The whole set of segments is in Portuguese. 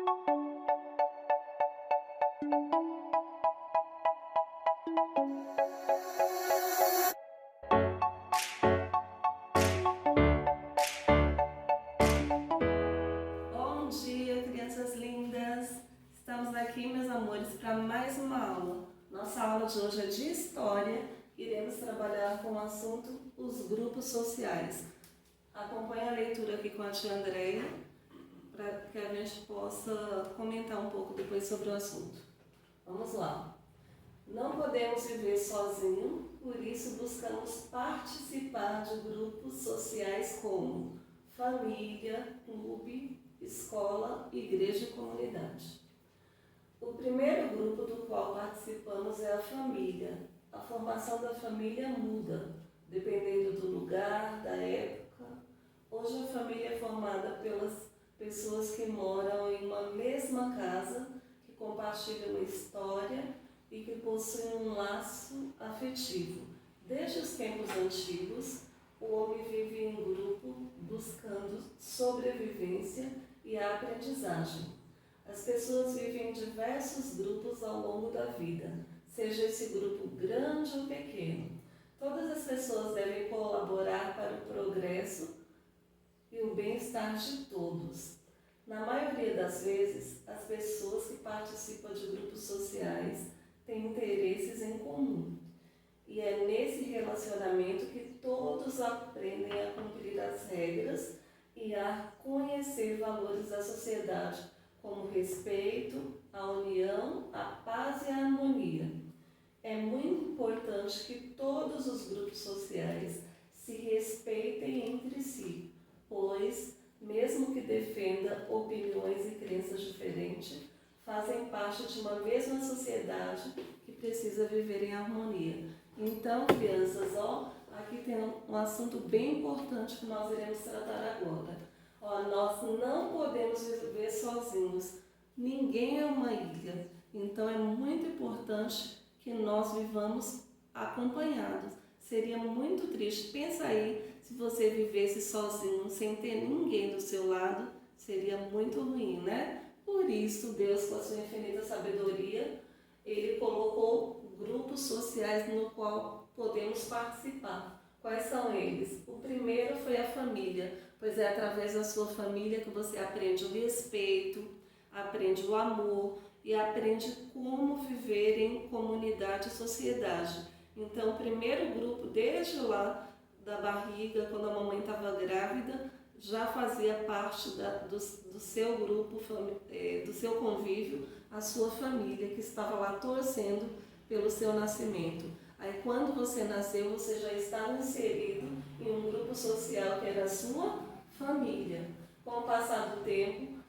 Bom dia, crianças lindas! Estamos aqui, meus amores, para mais uma aula. Nossa aula de hoje é de História. Iremos trabalhar com o assunto os grupos sociais. Acompanhe a leitura aqui com a tia Andréia, para que a gente possa comentar um pouco depois sobre o assunto. Vamos lá! Não podemos viver sozinhos, por isso buscamos participar de grupos sociais como família, clube, escola, igreja e comunidade. O primeiro grupo do qual participamos é a família. A formação da família muda, dependendo do lugar, da época. Hoje a família é formada pelas pessoas que moram em uma mesma casa, que compartilham uma história e que possuem um laço afetivo. Desde os tempos antigos, o homem vive em grupo buscando sobrevivência e aprendizagem. As pessoas vivem em diversos grupos ao longo da vida, seja esse grupo grande ou pequeno. Todas as pessoas devem colaborar para o progresso e o bem-estar de todos. Na maioria das vezes, as pessoas que participam de grupos sociais têm interesses em comum. E é nesse relacionamento que todos aprendem a cumprir as regras e a conhecer valores da sociedade, como o respeito, a união, a paz e a harmonia. É muito importante que todos os grupos sociais se respeitem entre si, pois, mesmo que defendam opiniões e crenças diferentes, fazem parte de uma mesma sociedade que precisa viver em harmonia. Então, crianças, aqui tem um assunto bem importante que nós iremos tratar agora. Nós não podemos viver sozinhos. Ninguém é uma ilha. Então, é muito importante que nós vivamos acompanhados. Seria muito triste. Pensa aí, se você vivesse sozinho, sem ter ninguém do seu lado, seria muito ruim, né? Por isso, Deus, com a sua infinita sabedoria, Ele colocou grupos sociais no qual podemos participar. Quais são eles? O primeiro foi a família, pois é através da sua família que você aprende o respeito, aprende o amor e aprende como viver em comunidade e sociedade. Então, o primeiro grupo, desde lá da barriga, quando a mamãe estava grávida, já fazia parte do seu grupo, do seu convívio, a sua família, que estava lá torcendo pelo seu nascimento. Aí quando você nasceu, você já estava inserido em um grupo social que era a sua família. Com o passar do tempo,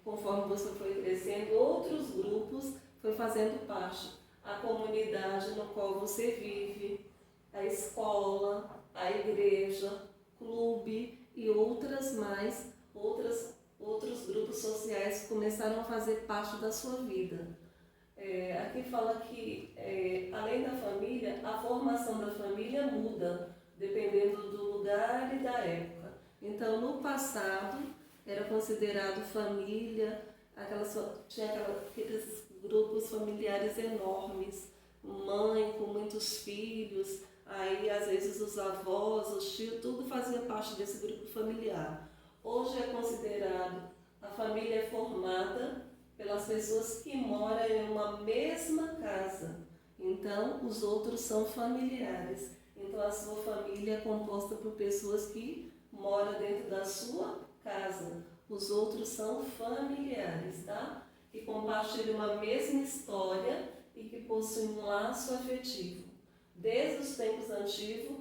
conforme você foi crescendo, outros grupos foi fazendo parte. A comunidade no qual você vive, a escola, a igreja, clube e outros grupos sociais começaram a fazer parte da sua vida. Aqui fala que, além da família, a formação da família muda, dependendo do lugar e da época. Então, no passado, era considerado família, tinha aqueles grupos familiares enormes, mãe com muitos filhos, aí às vezes os avós, os tios, tudo fazia parte desse grupo familiar. Hoje é considerado, a família é formada pelas pessoas que moram em uma mesma casa. Então, os outros são familiares. Então, a sua família é composta por pessoas que moram dentro da sua casa. Os outros são familiares, tá? Que compartilham uma mesma história e que possuem um laço afetivo. Desde os tempos antigos,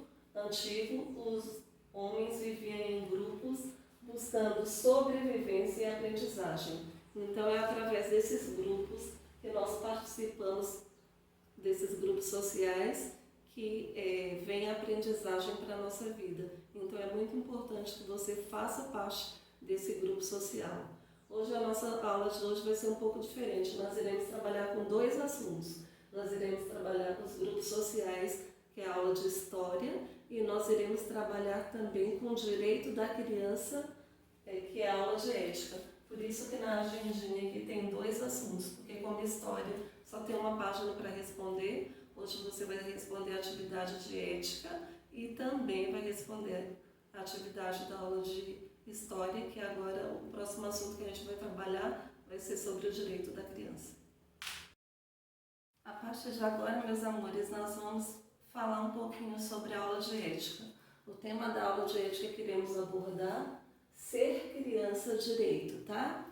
os homens viviam em grupos buscando sobrevivência e aprendizagem. Então, é através desses grupos que nós participamos, desses grupos sociais, que vem a aprendizagem para a nossa vida. Então, é muito importante que você faça parte desse grupo social. Hoje, a nossa aula de hoje vai ser um pouco diferente. Nós iremos trabalhar com dois assuntos. Nós iremos trabalhar com os grupos sociais, que é a aula de História, e nós iremos trabalhar também com o direito da criança, que é a aula de Ética. Por Por isso que na agendinha aqui tem 2 assuntos, porque como história só tem uma página para responder, hoje você vai responder a atividade de ética e também vai responder a atividade da aula de história, que agora o próximo assunto que a gente vai trabalhar vai ser sobre o direito da criança. A partir de agora, meus amores, nós vamos falar um pouquinho sobre a aula de ética. O tema da aula de ética que iremos abordar, ser criança direito, tá?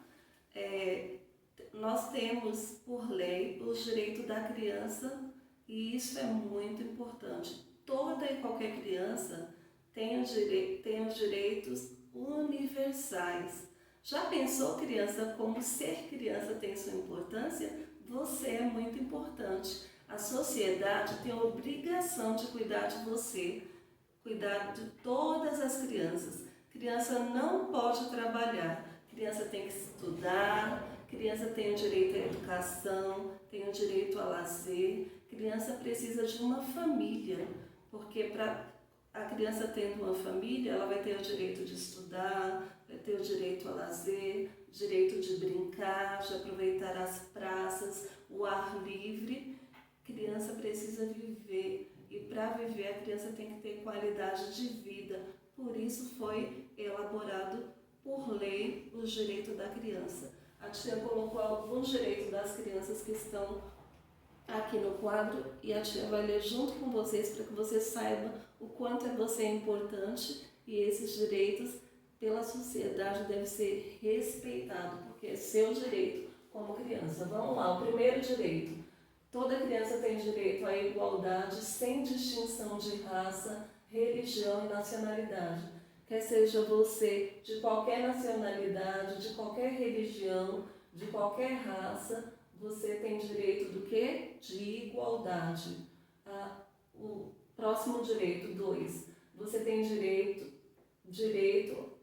Nós temos, por lei, os direitos da criança e isso é muito importante. Toda e qualquer criança tem os direitos universais. Já pensou, criança, como ser criança tem sua importância? Você é muito importante. A sociedade tem a obrigação de cuidar de você, cuidar de todas as crianças. Criança não pode trabalhar, criança tem que estudar, criança tem o direito à educação, tem o direito a lazer, criança precisa de uma família, porque para a criança tendo uma família, ela vai ter o direito de estudar, vai ter o direito a lazer, direito de brincar, de aproveitar as praças, o ar livre. Criança precisa viver e para viver a criança tem que ter qualidade de vida. Por isso foi elaborado por lei os direitos da criança. A tia colocou alguns direitos das crianças que estão aqui no quadro e a tia vai ler junto com vocês para que vocês saibam o quanto você é importante e esses direitos pela sociedade devem ser respeitados, porque é seu direito como criança. Vamos lá, o primeiro direito. Toda criança tem direito à igualdade sem distinção de raça, religião e nacionalidade. Quer seja você de qualquer nacionalidade, de qualquer religião, de qualquer raça, você tem direito do quê? De igualdade. O próximo direito, 2. Você tem direito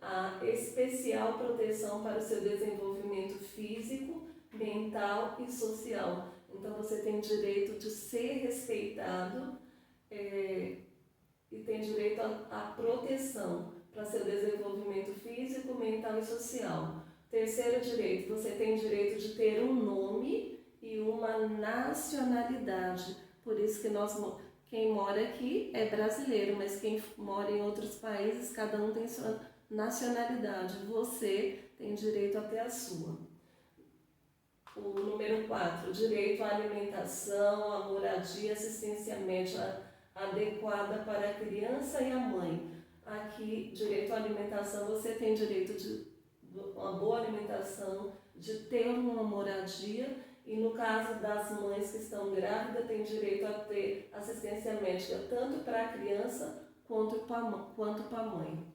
a especial proteção para o seu desenvolvimento físico, mental e social. Então você tem direito de ser respeitado e tem direito à proteção para seu desenvolvimento físico, mental e social. Terceiro direito, você tem direito de ter um nome e uma nacionalidade. Por isso que quem mora aqui é brasileiro, mas quem mora em outros países, cada um tem sua nacionalidade. Você tem direito a ter a sua. O número 4, direito à alimentação, à moradia, assistência médica adequada para a criança e a mãe. Aqui, direito à alimentação, você tem direito de uma boa alimentação, de ter uma moradia e no caso das mães que estão grávidas, tem direito a ter assistência médica tanto para a criança quanto para a mãe.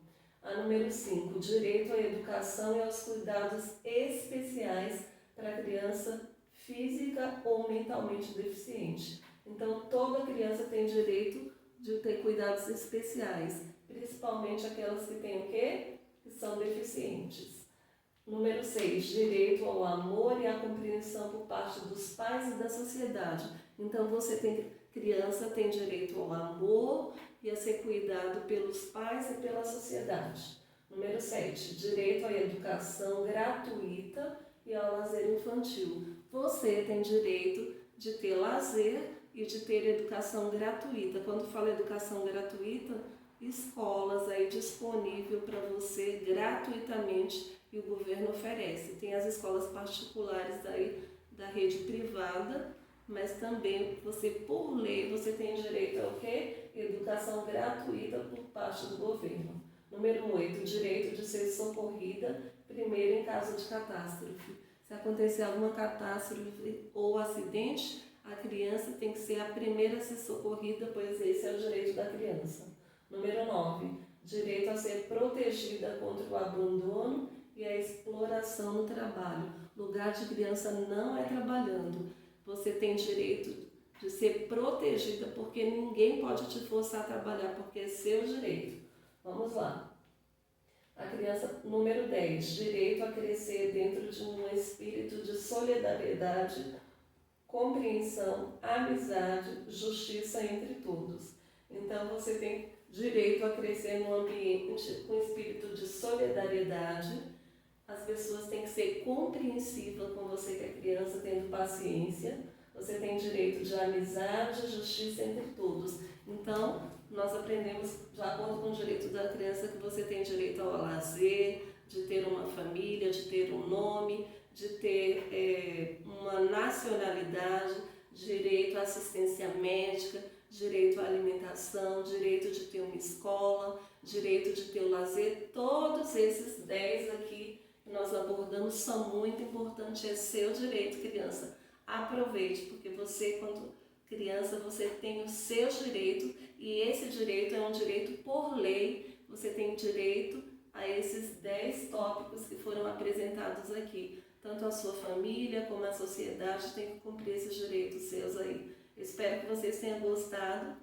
A número 5, direito à educação e aos cuidados especiais para a criança física ou mentalmente deficiente. Então, toda criança tem direito de ter cuidados especiais, principalmente aquelas que têm o quê? Que são deficientes. Número 6, direito ao amor e à compreensão por parte dos pais e da sociedade. Então, criança tem direito ao amor e a ser cuidado pelos pais e pela sociedade. Número 7, direito à educação gratuita e ao lazer infantil. Você tem direito de ter lazer e de ter educação gratuita. Quando falo educação gratuita, escolas aí disponível para você gratuitamente e o governo oferece. Tem as escolas particulares aí da rede privada, mas também você, por lei, você tem direito ao quê? Educação gratuita por parte do governo. Número 8, direito de ser socorrida primeiro em caso de catástrofe. Se acontecer alguma catástrofe ou acidente, a criança tem que ser a primeira a ser socorrida, pois esse é o direito da criança. Número 9, direito a ser protegida contra o abandono e a exploração no trabalho. Lugar de criança não é trabalhando. Você tem direito de ser protegida porque ninguém pode te forçar a trabalhar, porque é seu direito. Vamos lá. A criança, número 10, direito a crescer dentro de um espírito de solidariedade, compreensão, amizade, justiça entre todos. Então você tem direito a crescer num ambiente com espírito de solidariedade, as pessoas têm que ser compreensivas com você que é criança, tendo paciência. Você tem direito de amizade e justiça entre todos. Então, nós aprendemos, de acordo com o direito da criança, que você tem direito ao lazer, de ter uma família, de ter um nome, de ter uma nacionalidade, direito à assistência médica, direito à alimentação, direito de ter uma escola, direito de ter o lazer. Todos esses 10 aqui que nós abordamos são muito importantes. É seu direito, criança. Aproveite, porque você, quando criança, você tem os seus direitos e esse direito é um direito por lei. Você tem direito a esses 10 tópicos que foram apresentados aqui. Tanto a sua família como a sociedade tem que cumprir esses direitos seus aí. Eu espero que vocês tenham gostado.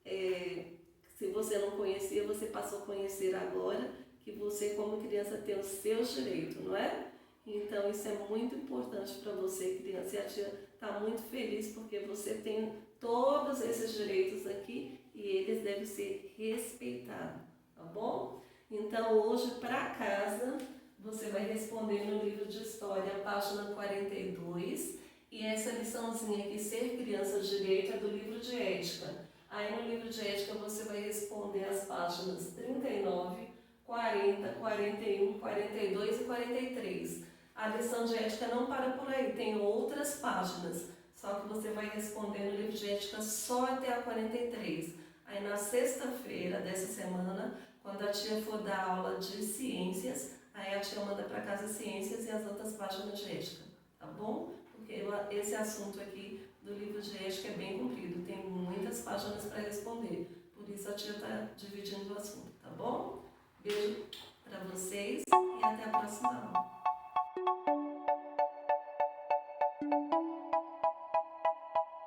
Se você não conhecia, você passou a conhecer agora, que você como criança tem os seus direitos, não é? Então isso é muito importante para você, criança, e a tia está muito feliz porque você tem todos esses direitos aqui e eles devem ser respeitados, tá bom? Então hoje, para casa, você vai responder no livro de história, página 42, e essa liçãozinha aqui, Ser Criança de Direito, é do livro de ética. Aí no livro de ética você vai responder as páginas 39, 40, 41, 42 e 43. A lição de ética não para por aí, tem outras páginas, só que você vai responder no livro de ética só até a 43. Aí na sexta-feira dessa semana, quando a tia for dar aula de ciências, aí a tia manda para casa ciências e as outras páginas de ética, tá bom? Porque esse assunto aqui do livro de ética é bem comprido, tem muitas páginas para responder, por isso a tia está dividindo o assunto, tá bom? Beijo para vocês e até a próxima aula.